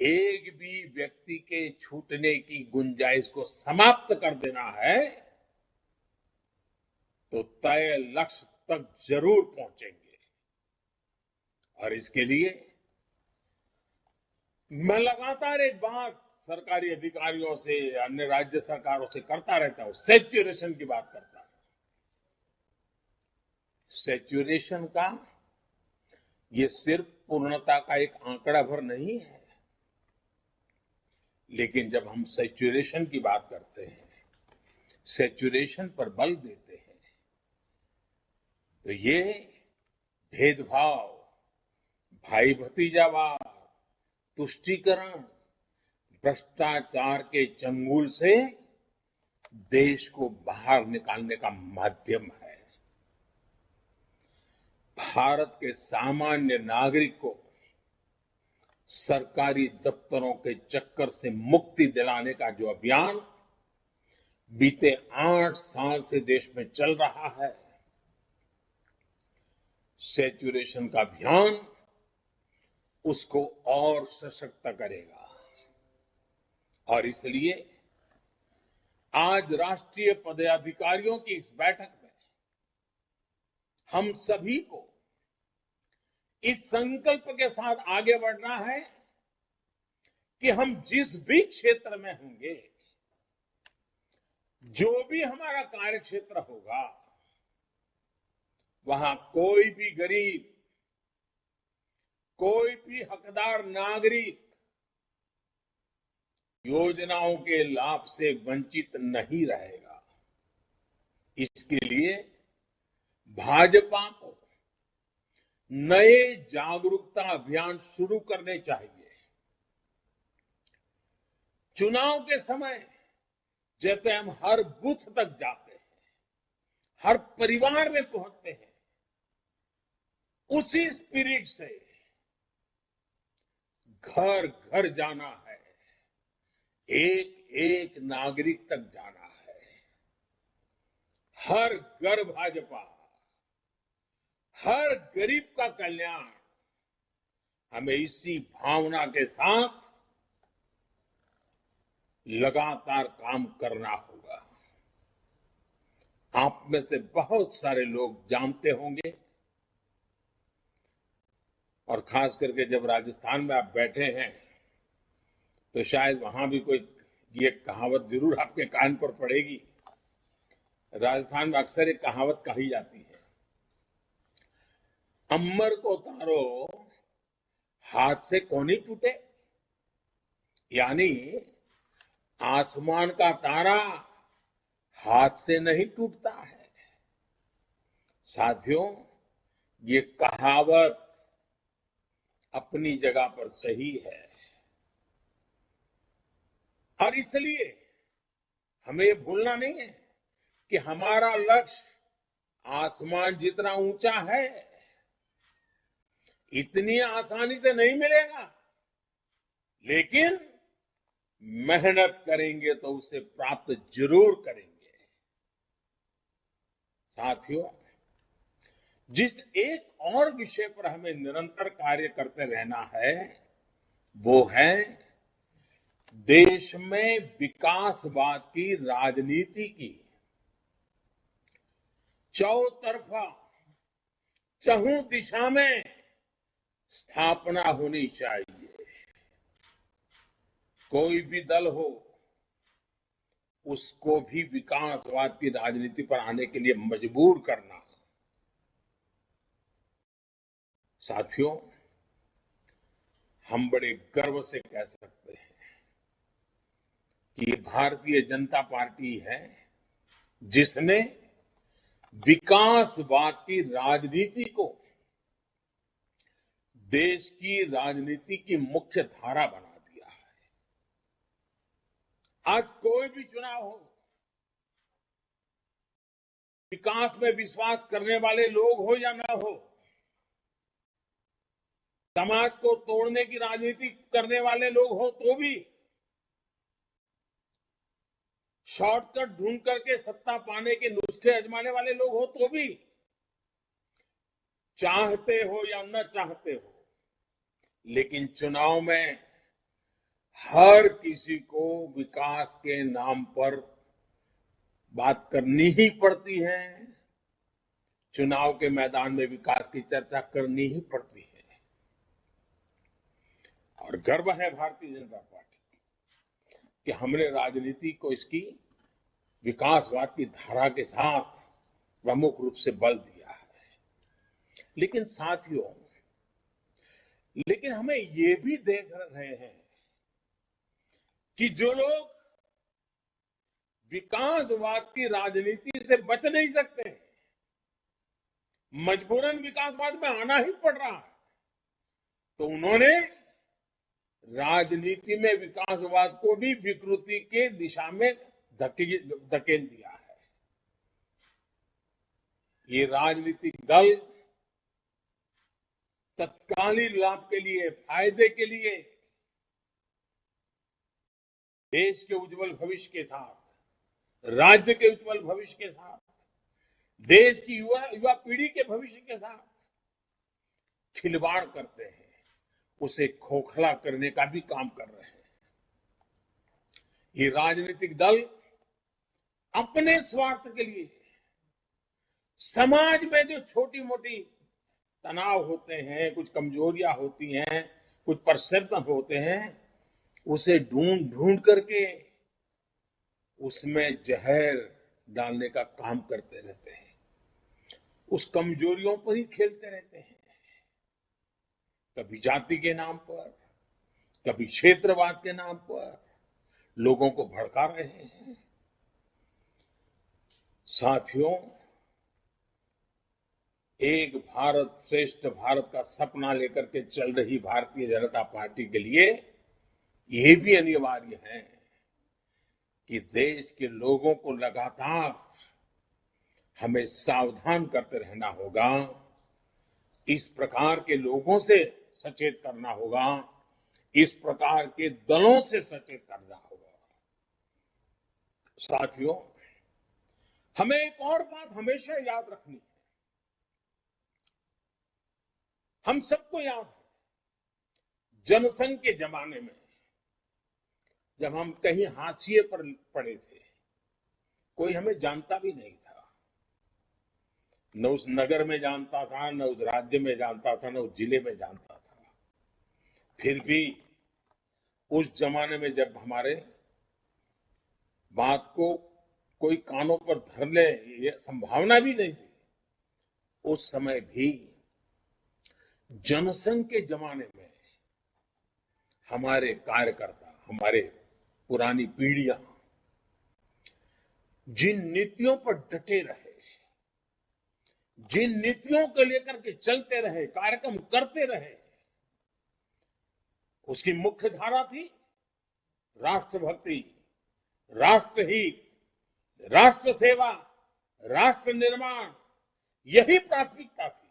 एक भी व्यक्ति के छूटने की गुंजाइश को समाप्त कर देना है तो तय लक्ष्य तक जरूर पहुंचेंगे। और इसके लिए मैं लगातार एक बात सरकारी अधिकारियों से, अन्य राज्य सरकारों से करता रहता हूं, सैचुरेशन की बात करता हूं। सैचुरेशन का ये सिर्फ पूर्णता का एक आंकड़ा भर नहीं है, लेकिन जब हम सैचुरेशन की बात करते हैं, सैचुरेशन पर बल देते हैं, तो ये भेदभाव, भाई भतीजावाद, तुष्टीकरण, भ्रष्टाचार के चंगुल से देश को बाहर निकालने का माध्यम है। भारत के सामान्य नागरिक को सरकारी दफ्तरों के चक्कर से मुक्ति दिलाने का जो अभियान बीते 8 साल से देश में चल रहा है, सैचुरेशन का अभियान उसको और सशक्त करेगा। और इसलिए आज राष्ट्रीय पदाधिकारियों की इस बैठक में हम सभी को इस संकल्प के साथ आगे बढ़ना है कि हम जिस भी क्षेत्र में होंगे, जो भी हमारा कार्य क्षेत्र होगा, वहां कोई भी गरीब, कोई भी हकदार नागरिक योजनाओं के लाभ से वंचित नहीं रहेगा। इसके लिए भाजपा को नए जागरूकता अभियान शुरू करने चाहिए। चुनाव के समय जैसे हम हर बूथ तक जाते हैं, हर परिवार में पहुंचते हैं, उसी स्पिरिट से घर घर जाना है, एक एक नागरिक तक जाना है। हर घर भाजपा, हर गरीब का कल्याण, हमें इसी भावना के साथ लगातार काम करना होगा। आप में से बहुत सारे लोग जानते होंगे, और खास करके जब राजस्थान में आप बैठे हैं तो शायद वहां भी कोई ये कहावत जरूर आपके कान पर पड़ेगी। राजस्थान में अक्सर एक कहावत कही जाती है, अम्बर को तारो हाथ से कोनी टूटे, यानी आसमान का तारा हाथ से नहीं टूटता है। साथियों, ये कहावत अपनी जगह पर सही है, और इसलिए हमें ये भूलना नहीं है कि हमारा लक्ष्य आसमान जितना ऊंचा है, इतनी आसानी से नहीं मिलेगा, लेकिन मेहनत करेंगे तो उसे प्राप्त जरूर करेंगे। साथियों, जिस एक और विषय पर हमें निरंतर कार्य करते रहना है, वो है देश में विकासवाद की राजनीति की चौतरफा, चहुं दिशा में स्थापना होनी चाहिए। कोई भी दल हो, उसको भी विकासवाद की राजनीति पर आने के लिए मजबूर करना। साथियों, हम बड़े गर्व से कह सकते हैं कि ये भारतीय जनता पार्टी है जिसने विकासवाद की राजनीति को देश की राजनीति की मुख्य धारा बना दिया है। आज कोई भी चुनाव हो, विकास में विश्वास करने वाले लोग हो या ना हो, समाज को तोड़ने की राजनीति करने वाले लोग हो तो भी, शॉर्टकट ढूंढ करके सत्ता पाने के नुस्खे आजमाने वाले लोग हो तो भी, चाहते हो या न चाहते हो, लेकिन चुनाव में हर किसी को विकास के नाम पर बात करनी ही पड़ती है, चुनाव के मैदान में विकास की चर्चा करनी ही पड़ती है। और गर्व है भारतीय जनता पार्टी कि हमने राजनीति को इसकी विकासवाद की धारा के साथ प्रमुख रूप से बल दिया है। लेकिन साथियों, हमें ये भी देख रहे हैं कि जो लोग विकासवाद की राजनीति से बच नहीं सकते, मजबूरन विकासवाद में आना ही पड़ रहा है, तो उन्होंने राजनीति में विकासवाद को भी विकृति के दिशा में धकेल दिया है। ये राजनीतिक दल तत्कालीन लाभ के लिए, फायदे के लिए देश के उज्जवल भविष्य के साथ, राज्य के उज्जवल भविष्य के साथ, देश की युवा पीढ़ी के भविष्य के साथ खिलवाड़ करते हैं, उसे खोखला करने का भी काम कर रहे हैं। ये राजनीतिक दल अपने स्वार्थ के लिए समाज में जो छोटी मोटी तनाव होते हैं, कुछ कमजोरियां होती हैं, कुछ परसेप्शन होते हैं, उसे ढूंढ करके उसमें जहर डालने का काम करते रहते हैं, उस कमजोरियों पर ही खेलते रहते हैं। कभी जाति के नाम पर, कभी क्षेत्रवाद के नाम पर लोगों को भड़का रहे हैं। साथियों, एक भारत श्रेष्ठ भारत का सपना लेकर के चल रही भारतीय जनता पार्टी के लिए यह भी अनिवार्य है कि देश के लोगों को लगातार हमें सावधान करते रहना होगा, इस प्रकार के लोगों से सचेत करना होगा, इस प्रकार के दलों से सचेत करना होगा। साथियों, हमें एक और बात हमेशा याद रखनी है। हम सबको याद है, जनसंघ के जमाने में जब हम कहीं हाशिए पर पड़े थे, कोई हमें जानता भी नहीं था, न उस नगर में जानता था, न उस राज्य में जानता था, न उस जिले में जानता था। फिर भी उस जमाने में जब हमारे बात को कोई कानों पर धर ले, ये संभावना भी नहीं थी, उस समय भी जनसंघ के जमाने में हमारे कार्यकर्ता, हमारे पुरानी पीढ़ियां जिन नीतियों पर डटे रहे, जिन नीतियों को लेकर के चलते रहे, कार्यक्रम करते रहे, उसकी मुख्य धारा थी राष्ट्रभक्ति, राष्ट्रहित, राष्ट्र सेवा, राष्ट्र निर्माण। यही प्राथमिकता थी।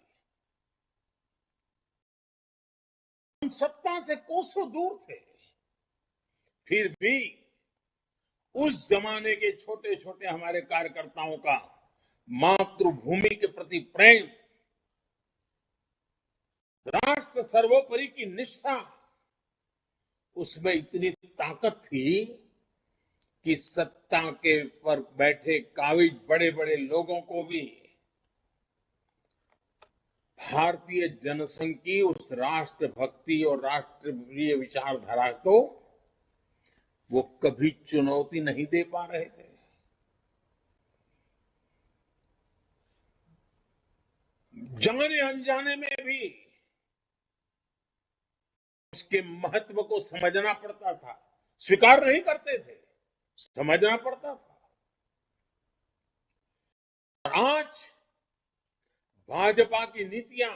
हम सत्ता से कोसों दूर थे, फिर भी उस जमाने के छोटे छोटे हमारे कार्यकर्ताओं का मातृभूमि के प्रति प्रेम, राष्ट्र सर्वोपरि की निष्ठा, उसमें इतनी ताकत थी कि सत्ता के पर बैठे काबिज बड़े बड़े लोगों को भी भारतीय जनसंघ की उस राष्ट्रभक्ति और राष्ट्रप्रिय विचारधारा को वो कभी चुनौती नहीं दे पा रहे थे। जाने अनजाने में भी उसके महत्व को समझना पड़ता था, स्वीकार नहीं करते थे, समझना पड़ता था। और आज भाजपा की नीतियां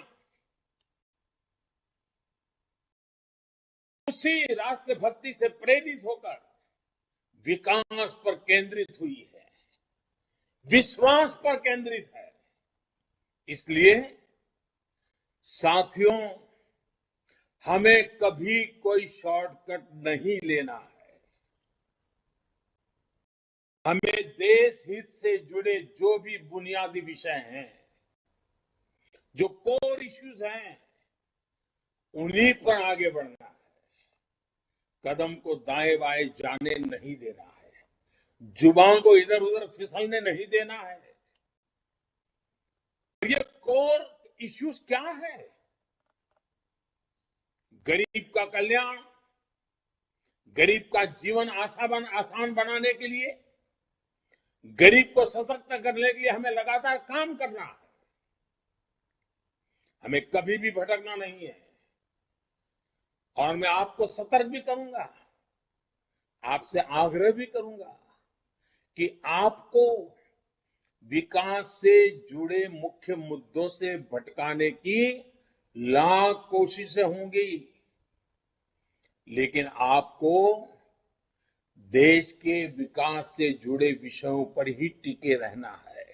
उसी राष्ट्रभक्ति से प्रेरित होकर विकास पर केंद्रित हुई है, विश्वास पर केंद्रित है। इसलिए साथियों, हमें कभी कोई शॉर्टकट नहीं लेना है। हमें देश हित से जुड़े जो भी बुनियादी विषय हैं, जो कोर इश्यूज हैं, उन्हीं पर आगे बढ़ना है। कदम को दाएं बाएं जाने नहीं देना है, जुबान को इधर उधर फिसलने नहीं देना है। ये कोर इश्यूज क्या है? गरीब का कल्याण, गरीब का जीवन आसान बनाने के लिए, गरीब को सशक्त करने के लिए हमें लगातार काम करना है। हमें कभी भी भटकना नहीं है। और मैं आपको सतर्क भी करूंगा, आपसे आग्रह भी करूंगा कि आपको विकास से जुड़े मुख्य मुद्दों से भटकाने की लाख कोशिशें होंगी, लेकिन आपको देश के विकास से जुड़े विषयों पर ही टिके रहना है।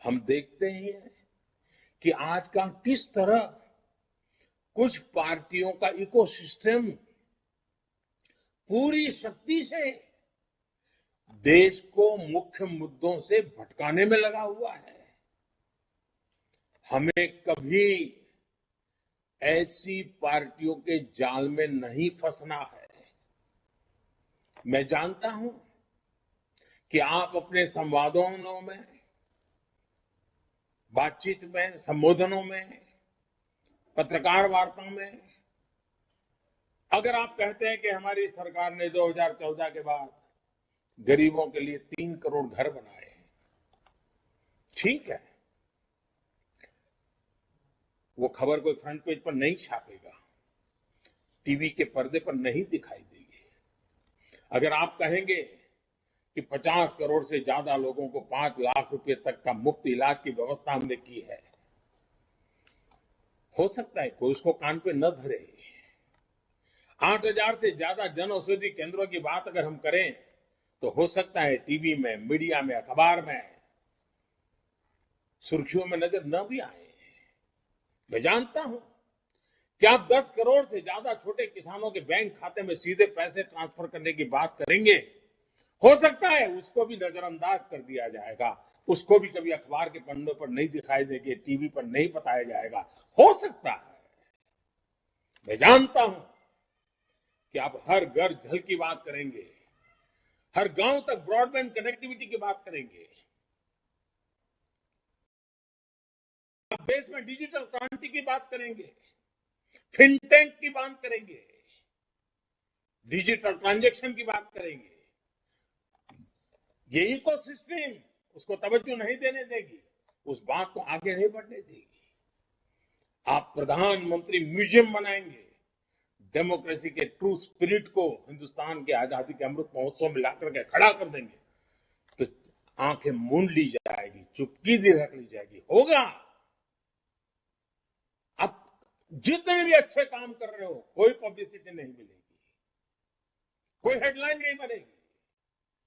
हम देखते ही हैं कि आज का किस तरह कुछ पार्टियों का इकोसिस्टम पूरी शक्ति से देश को मुख्य मुद्दों से भटकाने में लगा हुआ है। हमें कभी ऐसी पार्टियों के जाल में नहीं फंसना है। मैं जानता हूं कि आप अपने संवादों में, बातचीत में, संबोधनों में, पत्रकार वार्ता में अगर आप कहते हैं कि हमारी सरकार ने 2014 के बाद गरीबों के लिए 3 करोड़ घर बनाए, ठीक है, वो खबर कोई फ्रंट पेज पर नहीं छापेगा, टीवी के पर्दे पर नहीं दिखाई देगी। अगर आप कहेंगे कि 50 करोड़ से ज्यादा लोगों को 5 लाख रुपए तक का मुफ्त इलाज की व्यवस्था हमने की है, हो सकता है कोई उसको कान पे न धरे। 8,000 से ज्यादा जन औषधि केंद्रों की बात अगर हम करें तो हो सकता है टीवी में, मीडिया में, अखबार में सुर्खियों में नजर न भी आए। मैं जानता हूं कि आप 10 करोड़ से ज्यादा छोटे किसानों के बैंक खाते में सीधे पैसे ट्रांसफर करने की बात करेंगे, हो सकता है उसको भी नजरअंदाज कर दिया जाएगा, उसको भी कभी अखबार के पन्नों पर नहीं दिखाई देंगे, टीवी पर नहीं बताया जाएगा, हो सकता है। मैं जानता हूं कि आप हर घर जल की बात करेंगे, हर गांव तक ब्रॉडबैंड कनेक्टिविटी की बात करेंगे, आप देश में डिजिटल क्रांति की बात करेंगे, फिनटेक की बात करेंगे, डिजिटल ट्रांजैक्शन की बात करेंगे। ये इकोसिस्टम उसको तवज्जो नहीं देने देगी, उस बात को आगे नहीं बढ़ने देगी। आप प्रधानमंत्री म्यूजियम बनाएंगे, डेमोक्रेसी के ट्रू स्पिरिट को हिंदुस्तान के आजादी के अमृत महोत्सव में लाकर के खड़ा कर देंगे, तो आंखें मूंद ली जाएगी, चुपकी दी रख ली जाएगी। होगा, आप जितने भी अच्छे काम कर रहे हो, कोई पब्लिसिटी नहीं मिलेगी, कोई हेडलाइन नहीं बनेगी,